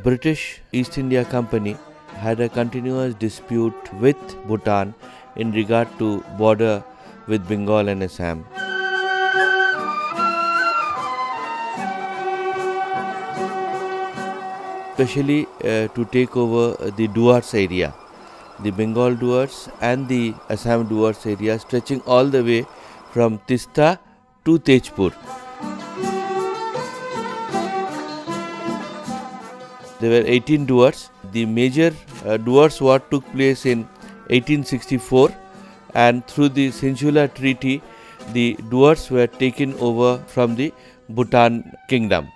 British East India Company had a continuous dispute with Bhutan in regard to border with Bengal and Assam. Especially to take over the Duars area, the Bengal Duars and the Assam Duars area, stretching all the way from Tista to Tejpur. There were 18 Duars. The major Duars war took place in 1864, and through the Sinchula Treaty, the Duars were taken over from the Bhutan Kingdom.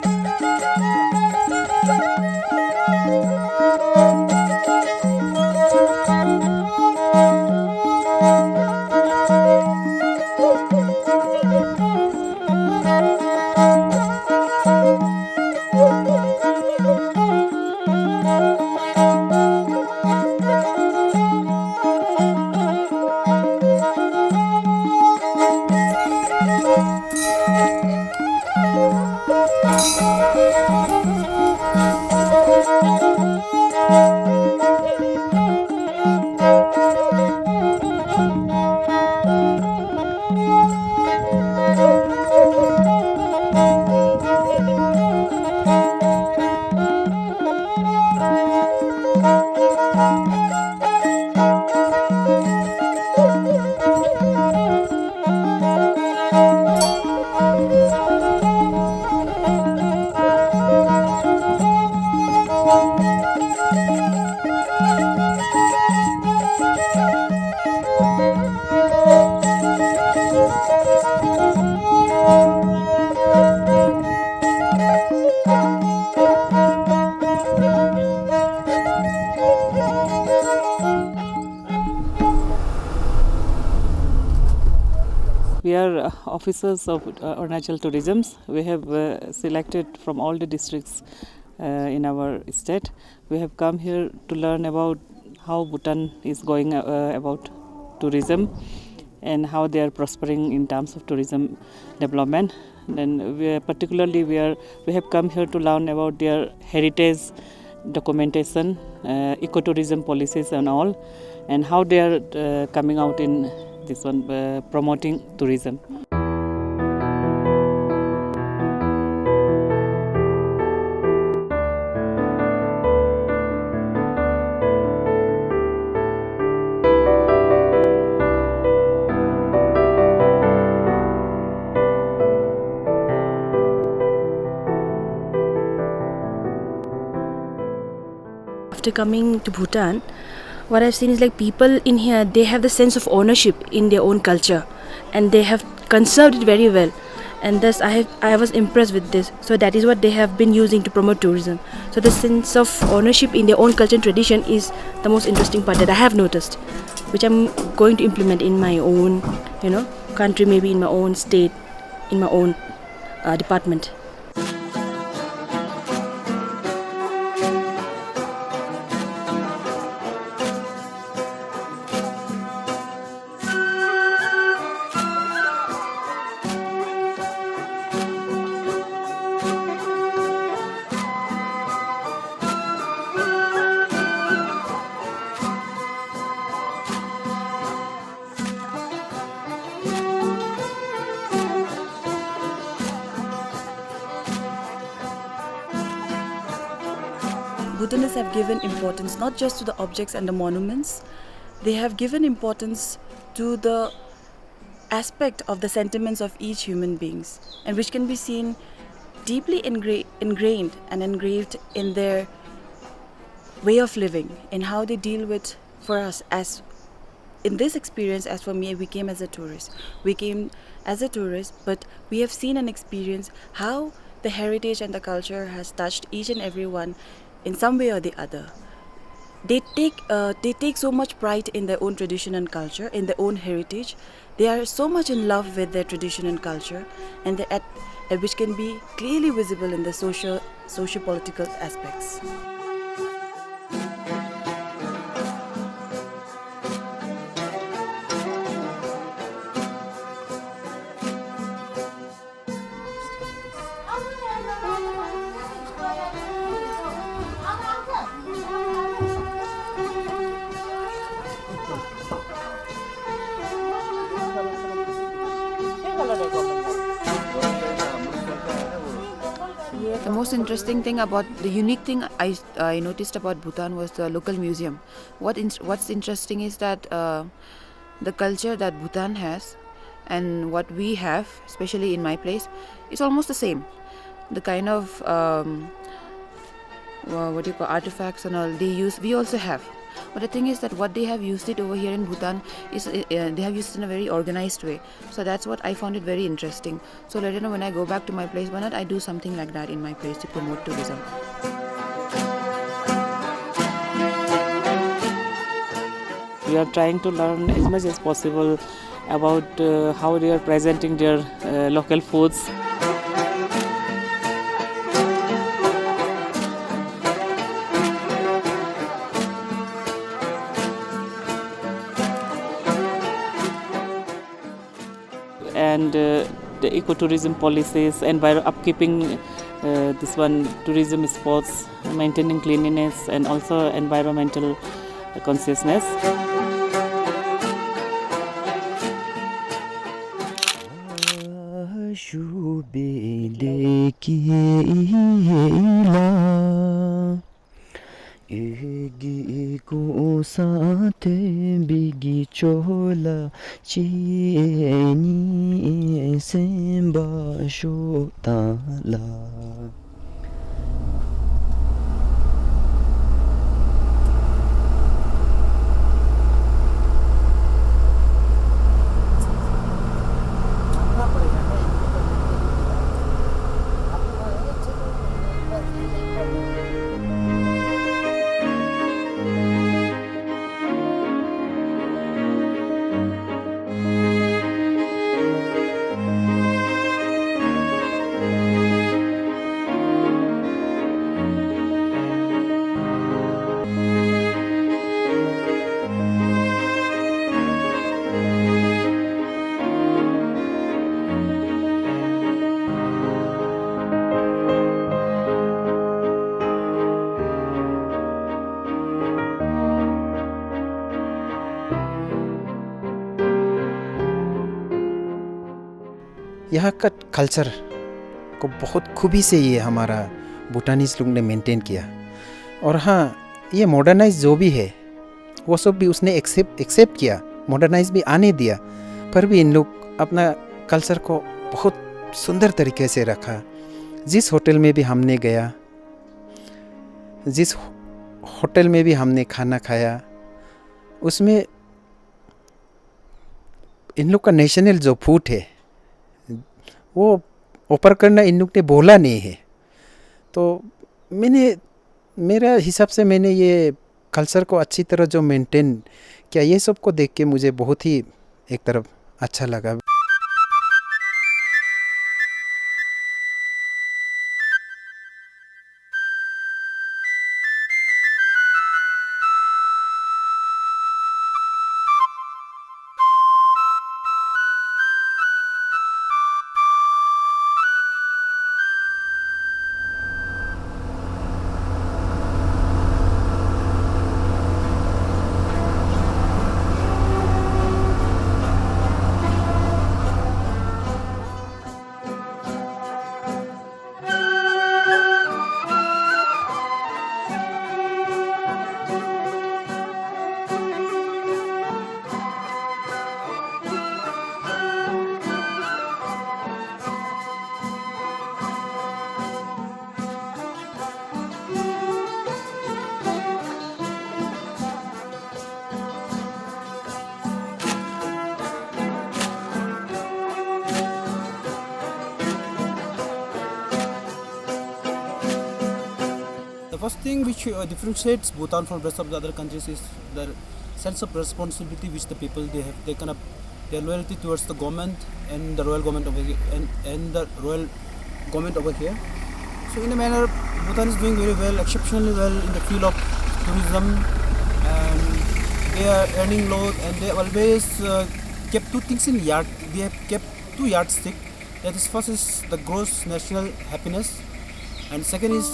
We are officers of Arunachal Tourism. We have selected from all the districts in our state. We have come here to learn about how Bhutan is going about tourism and how they are prospering in terms of tourism development. And we have come here to learn about their heritage documentation, ecotourism policies and all, and how they are coming out in this one, promoting tourism. After coming to Bhutan, what I've seen is like people in here, they have the sense of ownership in their own culture and they have conserved it very well, and thus I was impressed with this. So that is what they have been using to promote tourism. So the sense of ownership in their own culture and tradition is the most interesting part that I have noticed, which I'm going to implement in my own country, maybe in my own state, in my own department. Bhutanists have given importance not just to the objects and the monuments, they have given importance to the aspect of the sentiments of each human beings, and which can be seen deeply ingrained and engraved in their way of living, in how they deal with, for us, as in this experience, as for me, we came as a tourist. We came as a tourist, but we have seen and experienced how the heritage and the culture has touched each and every one in some way or the other. They take so much pride in their own tradition and culture, in their own heritage. They are so much in love with their tradition and culture, and which can be clearly visible in the socio-political aspects. The most interesting thing about the unique thing I noticed about Bhutan was the local museum. What's interesting is that the culture that Bhutan has and what we have, especially in my place, is almost the same. The kind of artifacts and all they use, we also have. But the thing is that what they have used it over here in Bhutan is they have used it in a very organized way. So that's what I found it very interesting. So later on when I go back to my place, why not I do something like that in my place to promote tourism. We are trying to learn as much as possible about how they are presenting their local foods. And the ecotourism policies, upkeeping tourism spots, maintaining cleanliness, and also environmental consciousness. Egi ko saate bigi chola chini semba shotala. यहाँ का culture को बहुत खूबी से ये हमारा भूटानीज लोग ने मेंटेन किया। और हाँ, ये मॉडर्नाइज जो भी है वो सब भी उसने एक्सेप्ट किया, मॉडर्नाइज भी आने दिया, पर भी इन लोग अपना कल्चर को बहुत सुंदर तरीके से रखा। जिस होटल में भी हमने गया, जिस होटल में भी हमने खाना खाया, उसमें इन लोग का नेशनल जो फूड है वो ऑफर करना इन लोग ने बोला नहीं है। तो मेरा हिसाब से मैंने ये कल्चर को अच्छी तरह जो मेंटेन किया, ये सब को देख के मुझे बहुत ही एक तरफ अच्छा लगा। The first thing which differentiates Bhutan from rest of the other countries is the sense of responsibility which the people they have. They kind of their loyalty towards the government and the royal government over here, and the royal government over here. So in a manner, Bhutan is doing very well, exceptionally well in the field of tourism, and they are earning lot, and they always kept two things in yard. They have kept two yardsticks. That is, first is the gross national happiness, and second is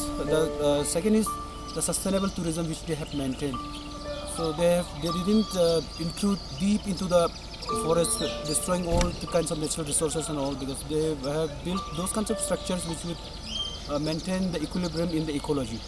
the sustainable tourism which they have maintained. So they didn't intrude deep into the forest, destroying all the kinds of natural resources and all, because they have built those kinds of structures which would maintain the equilibrium in the ecology.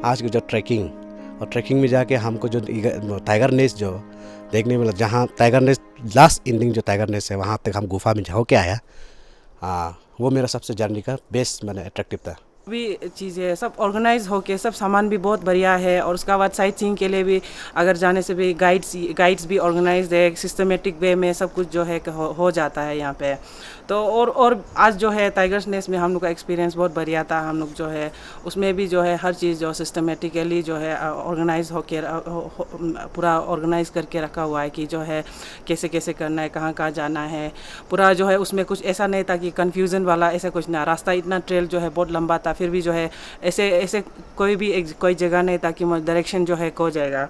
आज की जो trekking और trekking में जाके हमको जो tiger nest जो देखने मिला, जहाँ टाइगर नेस्ट लास्ट एंडिंग जो टाइगर नेस्ट है वहाँ तक हम गुफा में होके आया। वो मेरा सबसे जर्नी का बेस्ट मैंने अट्रैक्टिव था। भी चीज़ें सब ऑर्गेनाइज होके सब सामान भी बहुत बढ़िया है, और उसके बाद साइट सीइंग के लिए भी अगर जाने से भी गाइड्स भी ऑर्गेनाइज है, सिस्टमेटिक वे में सब कुछ जो है हो जाता है यहाँ पे। तो और आज जो है टाइगर्स नेस्ट में हम लोग का एक्सपीरियंस बहुत बढ़िया था। हम लोग जो है उसमें भी जो है हर चीज़ जो सिस्टमेटिकली जो है ऑर्गेनाइज होके पूरा ऑर्गेनाइज करके रखा हुआ है कि जो है कैसे कैसे करना है, कहाँ कहाँ जाना है पूरा जो है। उसमें कुछ ऐसा नहीं था कि कन्फ्यूज़न वाला ऐसा कुछ ना। रास्ता इतना ट्रेल जो है बहुत लंबा था, फिर भी जो है ऐसे कोई जगह नहीं था कि डायरेक्शन जो है खो जाएगा।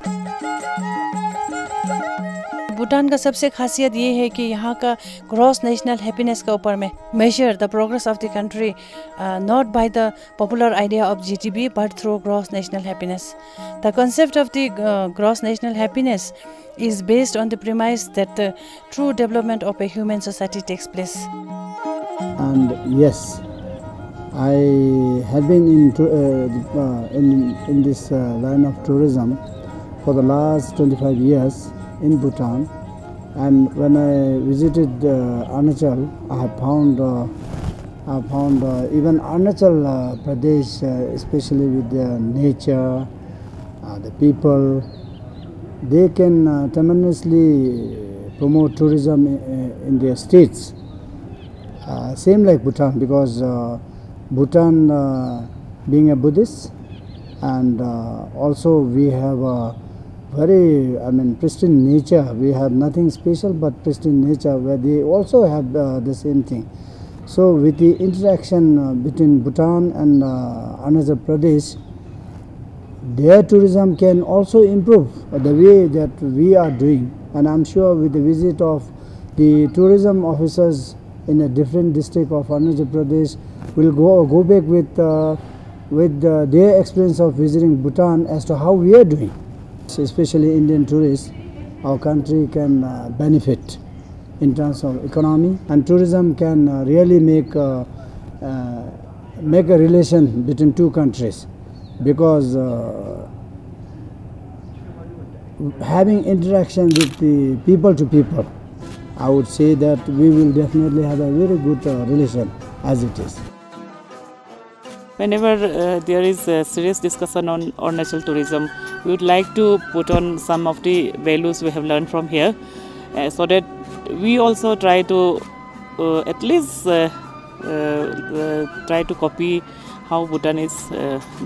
भूटान का सबसे खासियत ये है कि यहाँ का ग्रॉस नेशनल हैप्पीनेस के ऊपर में measure the progress of the country not by the popular idea of GTB but through gross national happiness. The concept of the gross national happiness is based on the premise that the true development of a human society takes place. And yes, I have been in this line of tourism for the last 25 years in Bhutan, and when I visited Arunachal, I have found even Arunachal Pradesh, especially with the nature, the people, they can tremendously promote tourism in their states. Same like Bhutan, because Bhutan being a Buddhist, and also we have a very pristine nature. We have nothing special but pristine nature, where they also have the same thing. So with the interaction between Bhutan and Arunachal Pradesh, their tourism can also improve the way that we are doing. And I'm sure with the visit of the tourism officers in a different district of Arunachal Pradesh, will go back with their experience of visiting Bhutan as to how we are doing. Especially Indian tourists, our country can benefit in terms of economy, and tourism can really make a relation between two countries, because having interaction with the people to people, I would say that we will definitely have a very good relation as it is. Whenever there is a serious discussion on Arunachal tourism, we would like to put on some of the values we have learned from here, so that we also try to at least try to copy how Bhutan is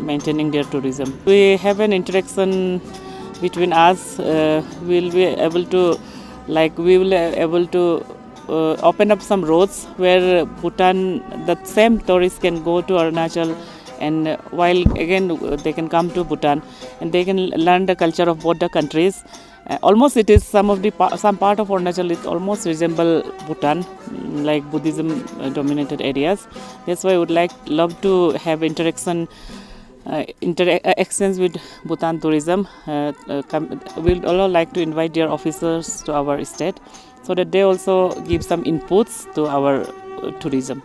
maintaining their tourism. We have an interaction between us. We will be able to open up some roads where Bhutan, the same tourists can go to Arunachal, and while again they can come to Bhutan and they can learn the culture of both the countries. Almost it is some part of Arunachal it almost resemble Bhutan, like Buddhism dominated areas. That's why I would love to have exchange with Bhutan tourism. We'd also like to invite their officers to our state so that they also give some inputs to our tourism.